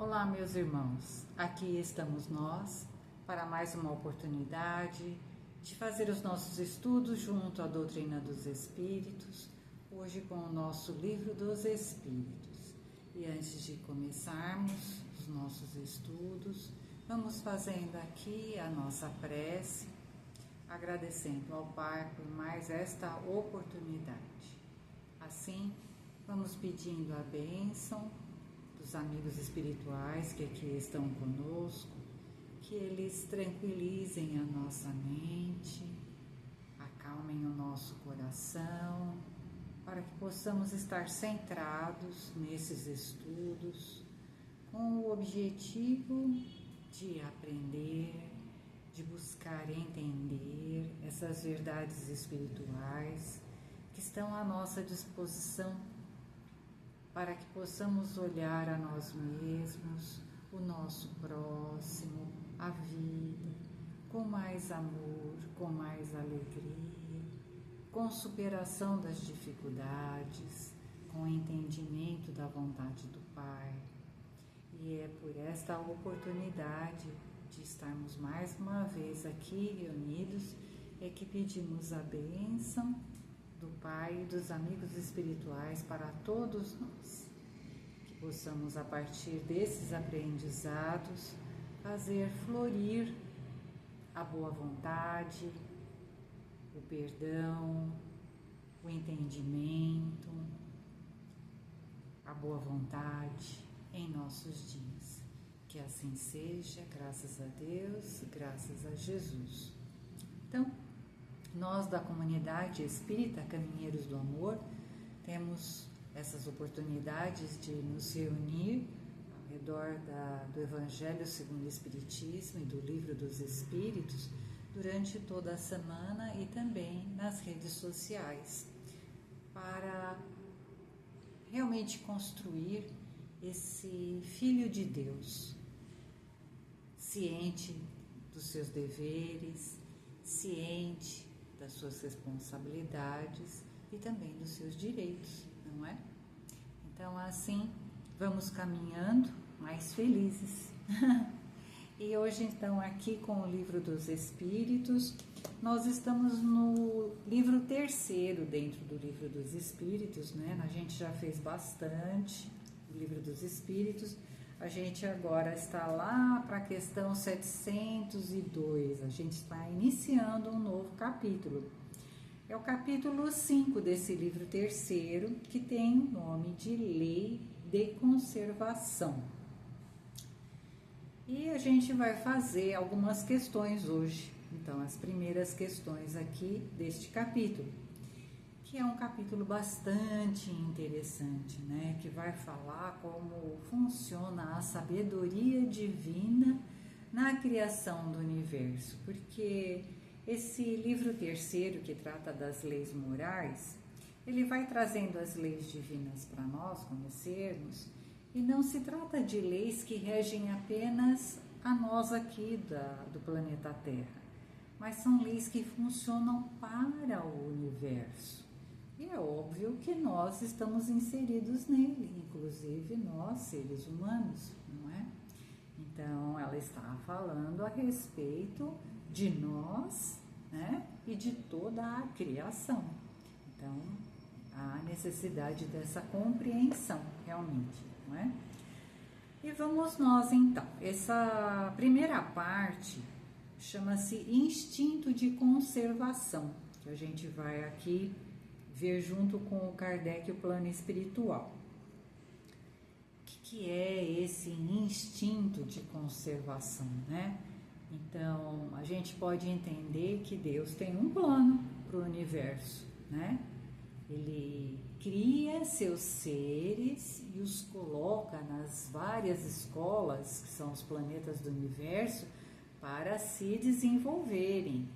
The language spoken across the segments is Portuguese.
Olá, meus irmãos, aqui estamos nós para mais uma oportunidade de fazer os nossos estudos junto à doutrina dos Espíritos, hoje com o nosso livro dos Espíritos. E antes de começarmos os nossos estudos, vamos fazendo aqui a nossa prece, agradecendo ao Pai por mais esta oportunidade. Assim, vamos pedindo a bênção dos amigos espirituais que aqui estão conosco, que eles tranquilizem a nossa mente, acalmem o nosso coração, para que possamos estar centrados nesses estudos, com o objetivo de aprender, de buscar entender essas verdades espirituais que estão à nossa disposição, para que possamos olhar a nós mesmos, o nosso próximo, a vida, com mais amor, com mais alegria, com superação das dificuldades, com entendimento da vontade do Pai. E é por esta oportunidade de estarmos mais uma vez aqui reunidos, é que pedimos a bênção do Pai e dos amigos espirituais para todos nós, que possamos a partir desses aprendizados fazer florir a boa vontade, o perdão, o entendimento, a boa vontade em nossos dias. Que assim seja, graças a Deus, graças a Jesus. Então, nós da comunidade espírita Caminheiros do Amor temos essas oportunidades de nos reunir ao redor do Evangelho segundo o Espiritismo e do Livro dos Espíritos durante toda a semana e também nas redes sociais, para realmente construir esse Filho de Deus, ciente dos seus deveres, ciente das suas responsabilidades e também dos seus direitos, não é? Então, assim, vamos caminhando mais felizes. E hoje, então, aqui com o Livro dos Espíritos, nós estamos no livro terceiro dentro do Livro dos Espíritos, né? A gente já fez bastante o Livro dos Espíritos. A gente agora está lá para a questão 702, a gente está iniciando um novo capítulo. É o capítulo 5 desse livro terceiro, que tem o nome de Lei de Conservação. E a gente vai fazer algumas questões hoje. Então, as primeiras questões aqui deste capítulo, que é um capítulo bastante interessante, né? Que vai falar como funciona a sabedoria divina na criação do universo, porque esse livro terceiro, que trata das leis morais, ele vai trazendo as leis divinas para nós conhecermos, e não se trata de leis que regem apenas a nós aqui do planeta Terra, mas são leis que funcionam para o universo. E é óbvio que nós estamos inseridos nele, inclusive nós, seres humanos, não é? Então, ela está falando a respeito de nós, né? E de toda a criação. Então, há necessidade dessa compreensão, realmente, não é? E vamos nós, então. Essa primeira parte chama-se instinto de conservação, que a gente vai aqui ver junto com o Kardec o plano espiritual. O que é esse instinto de conservação, né? Então, a gente pode entender que Deus tem um plano para o universo, né? Ele cria seus seres e os coloca nas várias escolas, que são os planetas do universo, para se desenvolverem,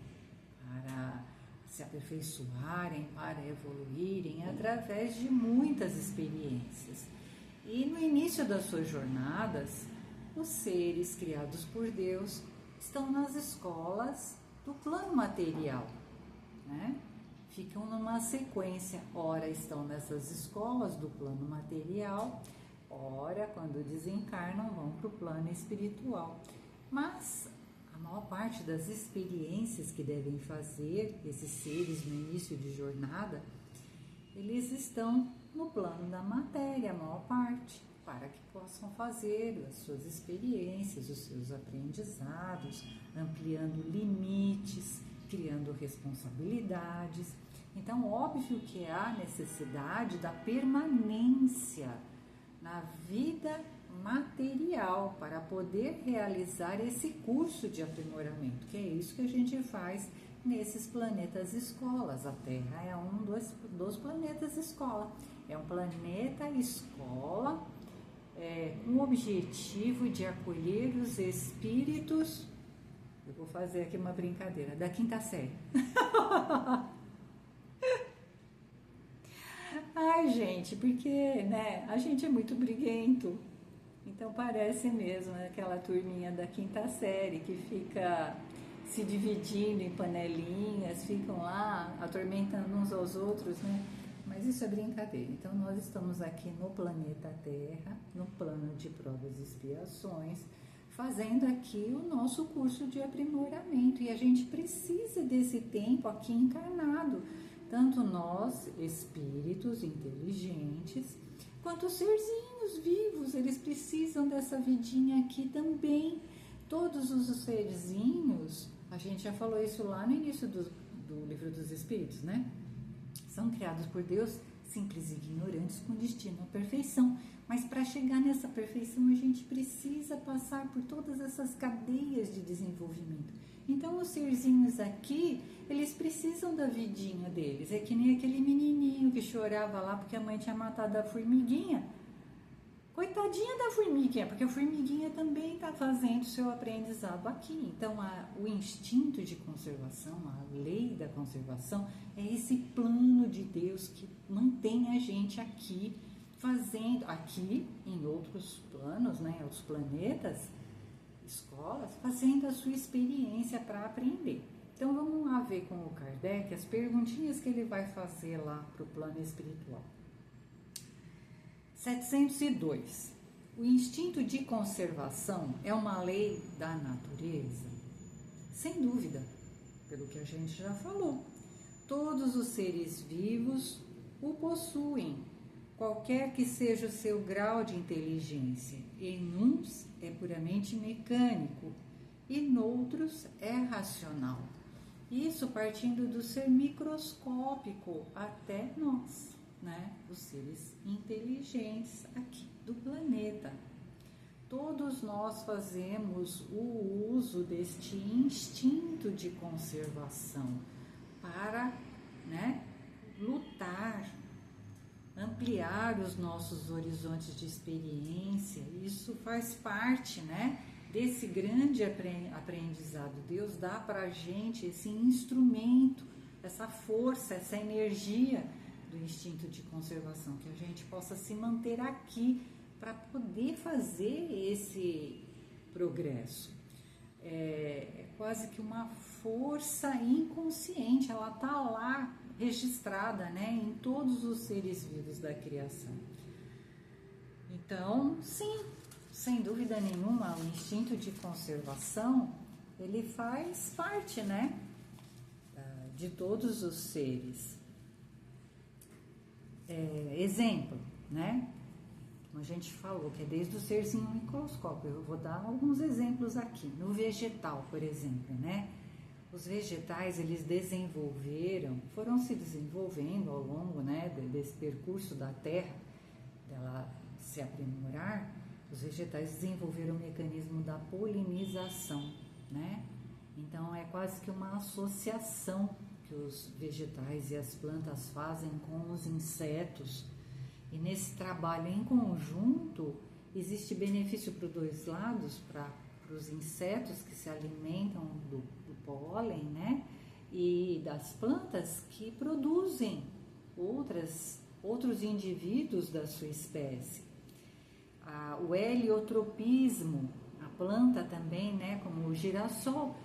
para se aperfeiçoarem, para evoluírem através de muitas experiências. E no início das suas jornadas, os seres criados por Deus estão nas escolas do plano material, né? Ficam numa sequência, ora estão nessas escolas do plano material, ora, quando desencarnam, vão para o plano espiritual. Mas a maior parte das experiências que devem fazer esses seres no início de jornada, eles estão no plano da matéria, a maior parte, para que possam fazer as suas experiências, os seus aprendizados, ampliando limites, criando responsabilidades. Então, óbvio que há necessidade da permanência na vida material para poder realizar esse curso de aprimoramento, que é isso que a gente faz nesses planetas escolas. A Terra é um dos planetas escola. É um planeta escola com o objetivo de acolher os espíritos. Eu vou fazer aqui uma brincadeira, da quinta série. Ai, gente, porque, né, a gente é muito briguento. Então parece mesmo aquela turminha da quinta série que fica se dividindo em panelinhas, ficam lá atormentando uns aos outros, né? Mas isso é brincadeira. Então nós estamos aqui no planeta Terra, no plano de provas e expiações, fazendo aqui o nosso curso de aprimoramento. E a gente precisa desse tempo aqui encarnado, tanto nós, espíritos inteligentes, quanto os serzinhos vivos, eles precisam dessa vidinha aqui também. Todos os serzinhos, a gente já falou isso lá no início do Livro dos Espíritos, né? São criados por Deus, simples e ignorantes, com destino à perfeição. Mas para chegar nessa perfeição, a gente precisa passar por todas essas cadeias de desenvolvimento. Então, os serzinhos aqui, eles precisam da vidinha deles. É que nem aquele menininho que chorava lá porque a mãe tinha matado a formiguinha. Coitadinha da formiguinha, porque a formiguinha também está fazendo seu aprendizado aqui. Então, o instinto de conservação, a lei da conservação, é esse plano de Deus que mantém a gente aqui, fazendo, aqui em outros planos, né, outros planetas, escolas, fazendo a sua experiência para aprender. Então, vamos lá ver com o Kardec as perguntinhas que ele vai fazer lá para o plano espiritual. 702. O instinto de conservação é uma lei da natureza? Sem dúvida, pelo que a gente já falou. Todos os seres vivos o possuem, qualquer que seja o seu grau de inteligência. Em uns é puramente mecânico e noutros é racional. Isso partindo do ser microscópico até nós, né? Os seres inteligentes aqui do planeta. Todos nós fazemos o uso deste instinto de conservação para, né, lutar, ampliar os nossos horizontes de experiência. Isso faz parte, né, desse grande aprendizado. Deus dá para a gente esse instrumento, essa força, essa energia do instinto de conservação, que a gente possa se manter aqui para poder fazer esse progresso. É quase que uma força inconsciente, ela está lá registrada, né, em todos os seres vivos da criação. Então, sim, sem dúvida nenhuma, o instinto de conservação, ele faz parte, né, de todos os seres. Exemplo, né, como a gente falou, que é desde o serzinho microscópio. Eu vou dar alguns exemplos aqui. No vegetal, por exemplo, né, os vegetais, eles foram se desenvolvendo ao longo, né, desse percurso da Terra, dela se aprimorar. Os vegetais desenvolveram o mecanismo da polinização, né? Então, é quase que uma associação que os vegetais e as plantas fazem com os insetos. E nesse trabalho em conjunto, existe benefício para os dois lados, para os insetos que se alimentam do pólen, né? E das plantas que produzem outros indivíduos da sua espécie. O heliotropismo, a planta também, né? Como o girassol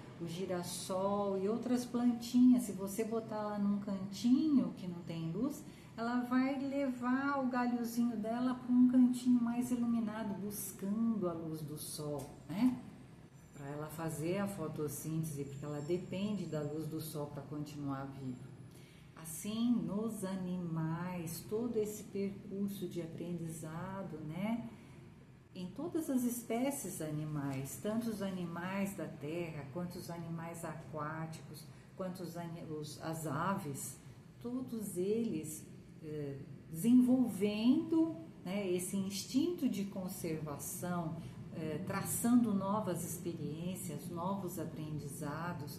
e outras plantinhas, se você botar lá num cantinho que não tem luz, ela vai levar o galhozinho dela para um cantinho mais iluminado, buscando a luz do sol, né? Para ela fazer a fotossíntese, porque ela depende da luz do sol para continuar viva. Assim, nos animais, todo esse percurso de aprendizado, né? Em todas as espécies animais, tanto os animais da terra, quanto os animais aquáticos, quanto as aves, todos eles desenvolvendo, né, esse instinto de conservação, traçando novas experiências, novos aprendizados.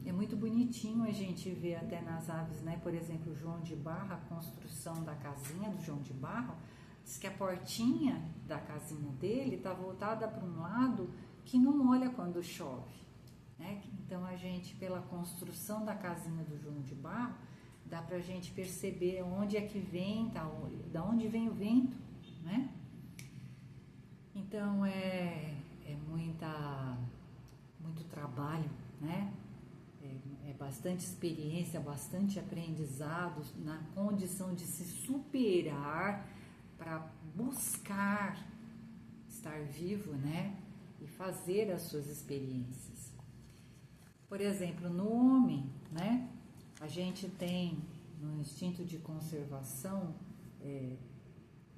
É muito bonitinho a gente ver até nas aves, né? Por exemplo, o João de Barro, a construção da casinha do João de Barro, diz que a portinha da casinha dele está voltada para um lado que não molha quando chove, né? Então a gente, pela construção da casinha do João de Barro, dá para a gente perceber onde é que vem, da onde vem o vento, né? Então é muito trabalho, né? É bastante experiência, bastante aprendizado na condição de se superar para buscar estar vivo, né? E fazer as suas experiências. Por exemplo, no homem, né? A gente tem no instinto de conservação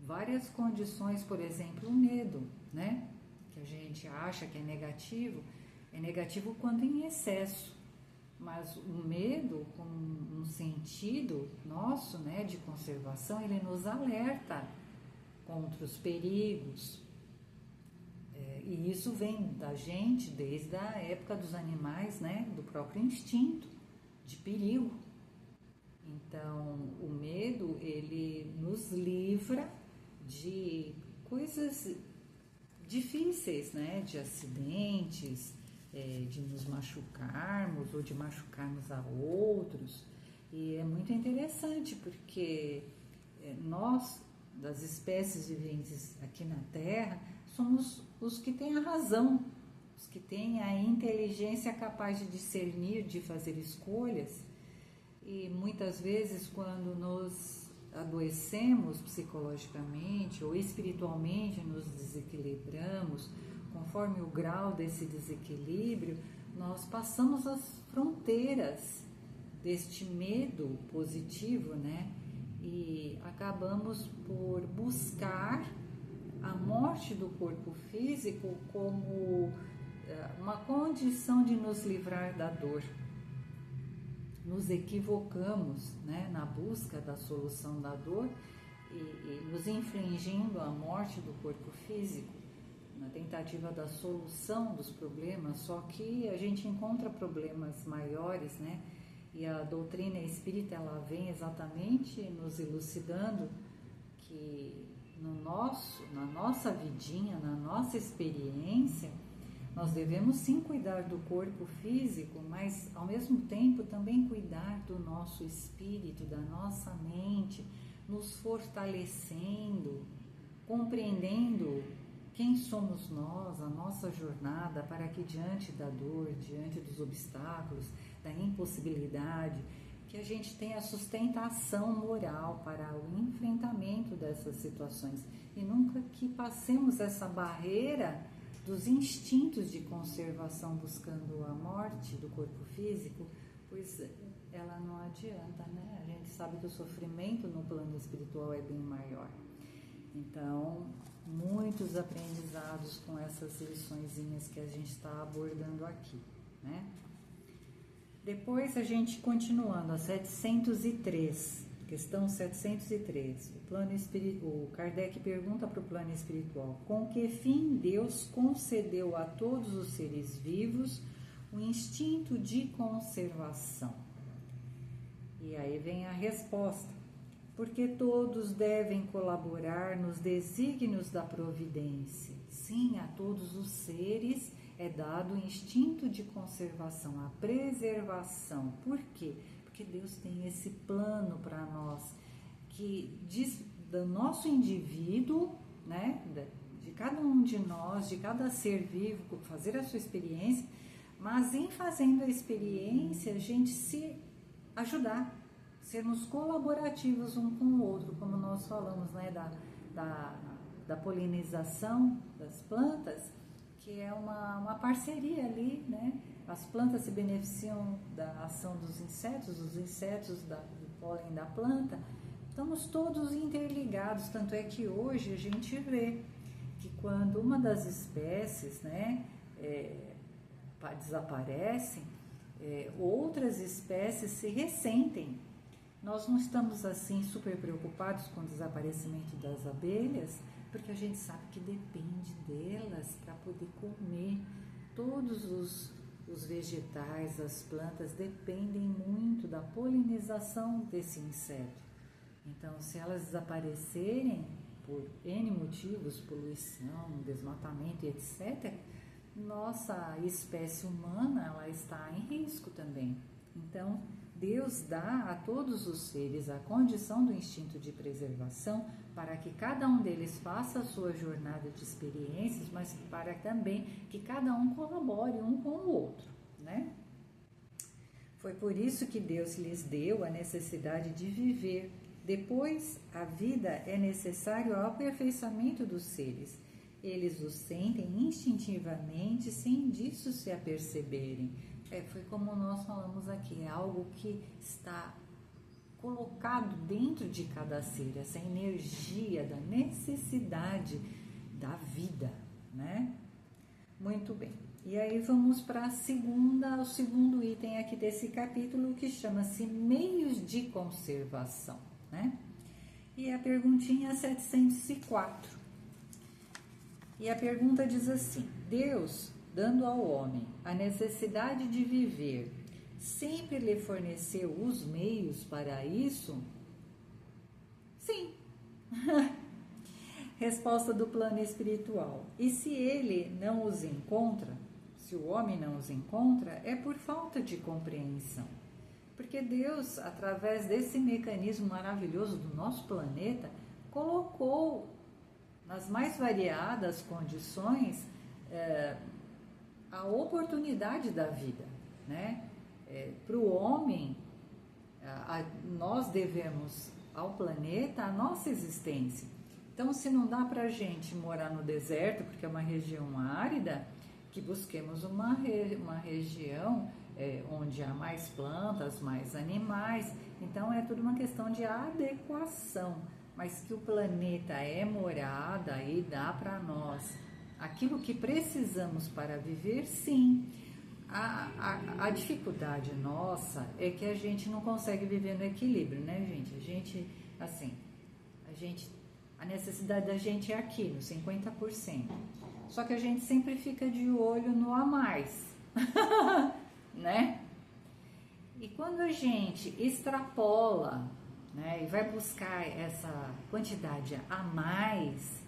várias condições, por exemplo, o medo, né? Que a gente acha que é negativo quando em excesso. Mas o medo, com um sentido nosso, né, de conservação, ele nos alerta contra os perigos. E isso vem da gente desde a época dos animais, né, do próprio instinto de perigo. Então, o medo, ele nos livra de coisas difíceis, né, de acidentes, de nos machucarmos ou de machucarmos a outros. E é muito interessante porque nós, das espécies viventes aqui na Terra, somos os que têm a razão, os que têm a inteligência capaz de discernir, de fazer escolhas. E muitas vezes, quando nos adoecemos psicologicamente ou espiritualmente, nos desequilibramos, conforme o grau desse desequilíbrio, nós passamos as fronteiras deste medo positivo, né? E acabamos por buscar a morte do corpo físico como uma condição de nos livrar da dor. Nos equivocamos, né, na busca da solução da dor e nos infligindo a morte do corpo físico, na tentativa da solução dos problemas, só que a gente encontra problemas maiores, né? E a doutrina espírita, ela vem exatamente nos elucidando que na nossa vidinha, na nossa experiência, nós devemos sim cuidar do corpo físico, mas ao mesmo tempo também cuidar do nosso espírito, da nossa mente, nos fortalecendo, compreendendo quem somos nós, a nossa jornada, para que diante da dor, diante dos obstáculos, da impossibilidade, que a gente tenha sustentação moral para o enfrentamento dessas situações e nunca que passemos essa barreira dos instintos de conservação buscando a morte do corpo físico, pois ela não adianta, né? A gente sabe que o sofrimento no plano espiritual é bem maior. Então, muitos aprendizados com essas liçõezinhas que a gente está abordando aqui, né? Depois a gente continuando, a 703, questão 703, o Kardec pergunta para o plano espiritual: com que fim Deus concedeu a todos os seres vivos o instinto de conservação? E aí vem a resposta: porque todos devem colaborar nos desígnios da providência. Sim, a todos os seres é dado o instinto de conservação, a preservação. Por quê? Porque Deus tem esse plano para nós, que diz do nosso indivíduo, né, de cada um de nós, de cada ser vivo, fazer a sua experiência, mas em fazendo a experiência, a gente se ajudar, sermos colaborativos um com o outro, como nós falamos, né, da polinização das plantas, que é uma parceria ali, né? As plantas se beneficiam da ação dos insetos, os insetos do pólen da planta. Estamos todos interligados, tanto é que hoje a gente vê que quando uma das espécies, né, desaparece, outras espécies se ressentem. Nós não estamos assim super preocupados com o desaparecimento das abelhas, porque a gente sabe que depende delas para poder comer. Todos os vegetais, as plantas dependem muito da polinização desse inseto. Então, se elas desaparecerem por N motivos, poluição, desmatamento e etc., nossa espécie humana ela está em risco também. Então, Deus dá a todos os seres a condição do instinto de preservação para que cada um deles faça a sua jornada de experiências, mas para também que cada um colabore um com o outro, né? Foi por isso que Deus lhes deu a necessidade de viver. Depois, a vida é necessário ao aperfeiçoamento dos seres. Eles o sentem instintivamente, sem disso se aperceberem. Foi como nós falamos aqui, é algo que está colocado dentro de cada ser, essa energia da necessidade da vida, né? Muito bem. E aí vamos para o segundo item aqui desse capítulo, que chama-se Meios de Conservação, né? E a perguntinha 704. E a pergunta diz assim: Deus, dando ao homem a necessidade de viver, sempre lhe forneceu os meios para isso? Sim. Resposta do plano espiritual. E se ele não os encontra, se o homem não os encontra, é por falta de compreensão. Porque Deus, através desse mecanismo maravilhoso do nosso planeta, colocou nas mais variadas condições a oportunidade da vida, né? Para o homem, nós devemos ao planeta a nossa existência. Então, se não dá para a gente morar no deserto, porque é uma região árida, que busquemos uma região onde há mais plantas, mais animais. Então, é tudo uma questão de adequação. Mas que o planeta é morada e dá para nós aquilo que precisamos para viver, sim. A dificuldade nossa é que a gente não consegue viver no equilíbrio, né, gente? A necessidade da gente é aqui, no 50%. Só que a gente sempre fica de olho no a mais, né? E quando a gente extrapola, né, e vai buscar essa quantidade a mais,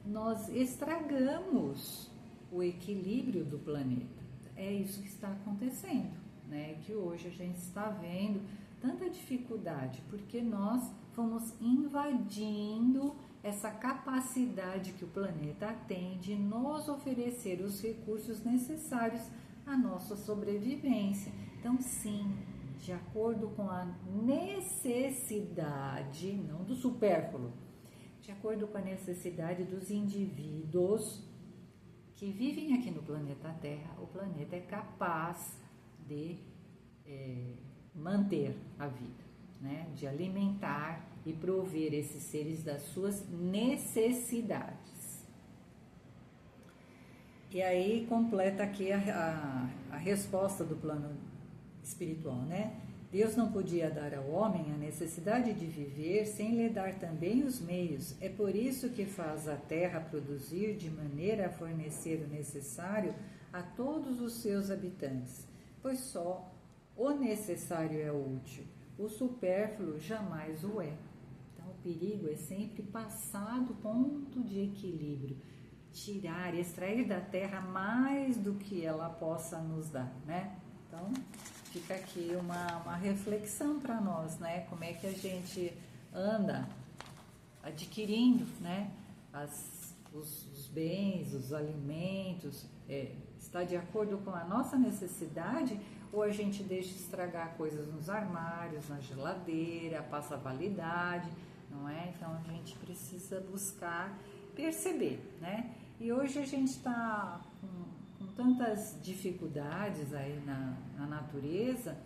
nós estragamos o equilíbrio do planeta. É isso que está acontecendo, né? Que hoje a gente está vendo tanta dificuldade, porque nós fomos invadindo essa capacidade que o planeta tem de nos oferecer os recursos necessários à nossa sobrevivência. Então, sim, de acordo com a necessidade, não do supérfluo, de acordo com a necessidade dos indivíduos que vivem aqui no planeta Terra, o planeta é capaz de manter a vida, né? De alimentar e prover esses seres das suas necessidades. E aí completa aqui a resposta do plano espiritual, né? Deus não podia dar ao homem a necessidade de viver sem lhe dar também os meios. É por isso que faz a terra produzir de maneira a fornecer o necessário a todos os seus habitantes, pois só o necessário é útil, o supérfluo jamais o é. Então, o perigo é sempre passar do ponto de equilíbrio, extrair da terra mais do que ela possa nos dar, né? Então, fica aqui uma reflexão para nós, né? Como é que a gente anda adquirindo, né? Os bens, os alimentos, está de acordo com a nossa necessidade, ou a gente deixa estragar coisas nos armários, na geladeira, passa a validade, não é? Então a gente precisa buscar perceber, né? E hoje a gente está com tantas dificuldades aí na natureza,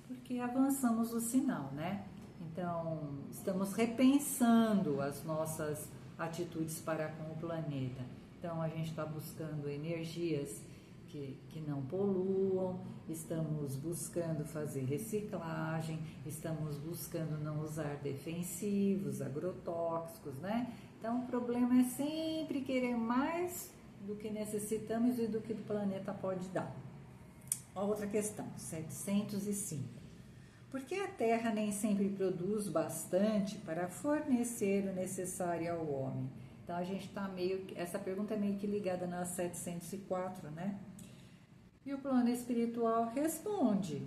porque avançamos o sinal, né? Então, estamos repensando as nossas atitudes para com o planeta. Então, a gente está buscando energias que não poluam, estamos buscando fazer reciclagem, estamos buscando não usar defensivos, agrotóxicos, né? Então, o problema é sempre querer mais do que necessitamos e do que o planeta pode dar. Outra questão, 705. Por que a Terra nem sempre produz bastante para fornecer o necessário ao homem? Então, a gente está essa pergunta é meio que ligada na 704, né? E o plano espiritual responde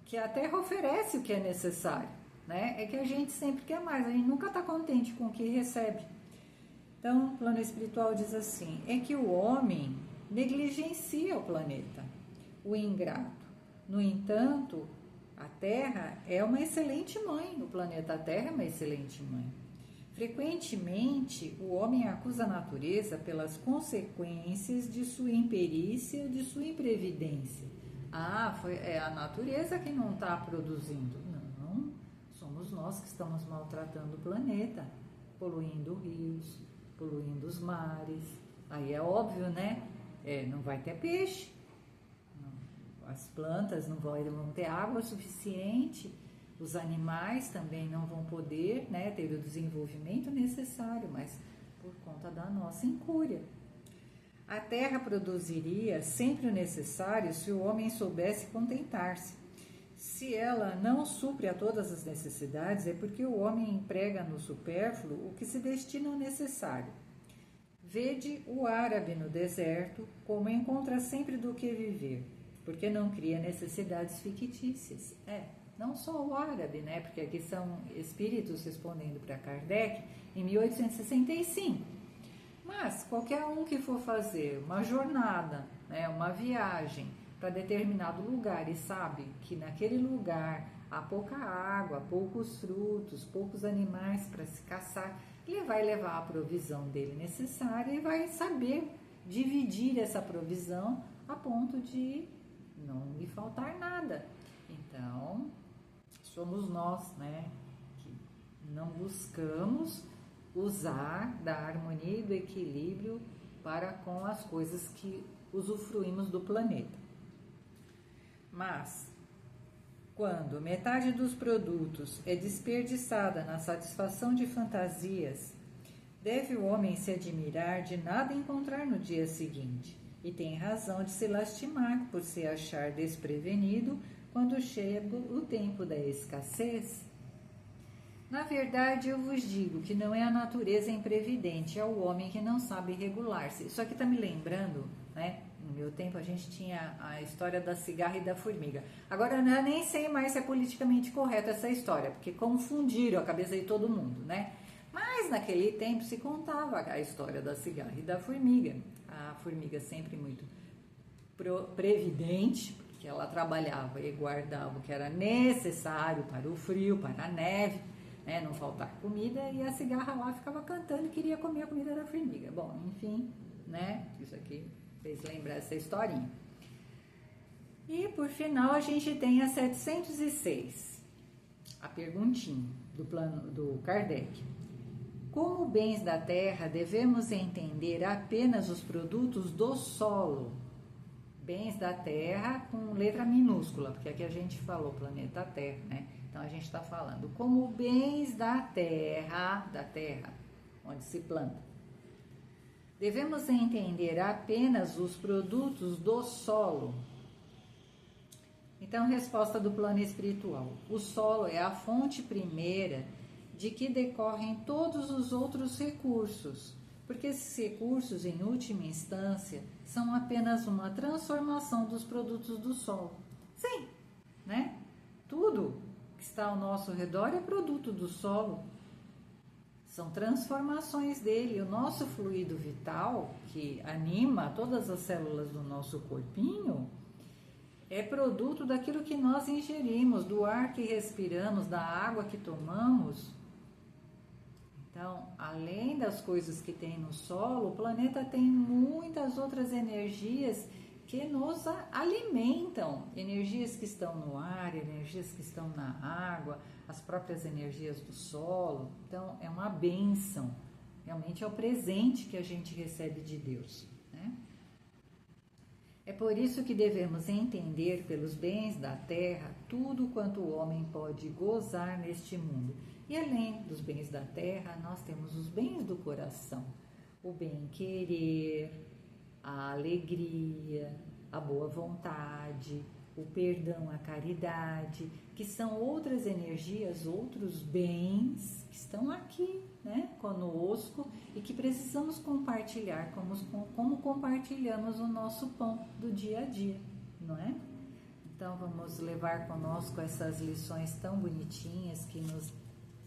que a Terra oferece o que é necessário, né? É que a gente sempre quer mais, a gente nunca está contente com o que recebe. Então, o plano espiritual diz assim, é que o homem negligencia o planeta, o ingrato. No entanto, a Terra é uma excelente mãe, o planeta Terra é uma excelente mãe. Frequentemente, o homem acusa a natureza pelas consequências de sua imperícia, de sua imprevidência. É a natureza que não está produzindo. Não, somos nós que estamos maltratando o planeta, poluindo rios, poluindo os mares. Aí é óbvio, né? Não vai ter peixe. As plantas não vão ter água suficiente, os animais também não vão poder, né, ter o desenvolvimento necessário, mas por conta da nossa incúria. A terra produziria sempre o necessário se o homem soubesse contentar-se. Se ela não supre a todas as necessidades, é porque o homem emprega no supérfluo o que se destina ao necessário. Vede o árabe no deserto, como encontra sempre do que viver, porque não cria necessidades fictícias. Não só o árabe, né? Porque aqui são espíritos respondendo para Kardec em 1865. Mas qualquer um que for fazer uma jornada, né, uma viagem para determinado lugar e sabe que naquele lugar há pouca água, poucos frutos, poucos animais para se caçar, ele vai levar a provisão dele necessária e vai saber dividir essa provisão a ponto de não lhe faltar nada. Então, somos nós, né, que não buscamos usar da harmonia e do equilíbrio para com as coisas que usufruímos do planeta. Mas, quando metade dos produtos é desperdiçada na satisfação de fantasias, deve o homem se admirar de nada encontrar no dia seguinte, e tem razão de se lastimar por se achar desprevenido quando chega o tempo da escassez. Na verdade, eu vos digo que não é a natureza imprevidente, é o homem que não sabe regular-se. Isso aqui está me lembrando, né? No meu tempo a gente tinha a história da cigarra e da formiga. Agora eu nem sei mais se é politicamente correta essa história, porque confundiram a cabeça de todo mundo, né? Mas naquele tempo se contava a história da cigarra e da formiga. A formiga sempre muito previdente, porque ela trabalhava e guardava o que era necessário para o frio, para a neve, né, não faltar comida, e a cigarra lá ficava cantando e queria comer a comida da formiga. Bom, enfim, né, isso aqui fez lembrar essa historinha. E por final a gente tem a 706, a perguntinha do Kardec. Como bens da terra, devemos entender apenas os produtos do solo. Bens da terra com letra minúscula, porque aqui a gente falou planeta Terra, né? Então a gente está falando como bens da terra, onde se planta. Devemos entender apenas os produtos do solo. Então, resposta do plano espiritual. O solo é a fonte primeira de que decorrem todos os outros recursos, porque esses recursos, em última instância, são apenas uma transformação dos produtos do solo. Sim, né? Tudo que está ao nosso redor é produto do solo. São transformações dele. O nosso fluido vital, que anima todas as células do nosso corpinho, é produto daquilo que nós ingerimos, do ar que respiramos, da água que tomamos. Então, além das coisas que tem no solo, o planeta tem muitas outras energias que nos alimentam. Energias que estão no ar, energias que estão na água, as próprias energias do solo. Então, é uma bênção. Realmente é o presente que a gente recebe de Deus, né? É por isso que devemos entender pelos bens da terra tudo quanto o homem pode gozar neste mundo. E além dos bens da terra, nós temos os bens do coração. O bem-querer, a alegria, a boa vontade, o perdão, a caridade, que são outras energias, outros bens que estão aqui, né, conosco e que precisamos compartilhar, como compartilhamos o nosso pão do dia a dia, não é? Então vamos levar conosco essas lições tão bonitinhas que nos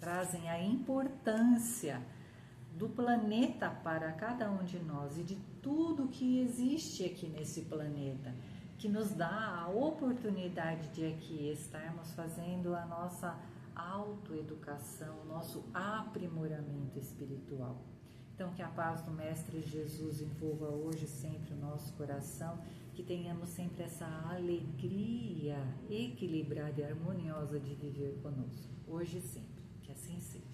trazem a importância do planeta para cada um de nós e de tudo que existe aqui nesse planeta, que nos dá a oportunidade de aqui estarmos fazendo a nossa autoeducação, o nosso aprimoramento espiritual. Então, que a paz do Mestre Jesus envolva hoje sempre o nosso coração, que tenhamos sempre essa alegria equilibrada e harmoniosa de viver conosco, hoje e sempre. Que assim seja.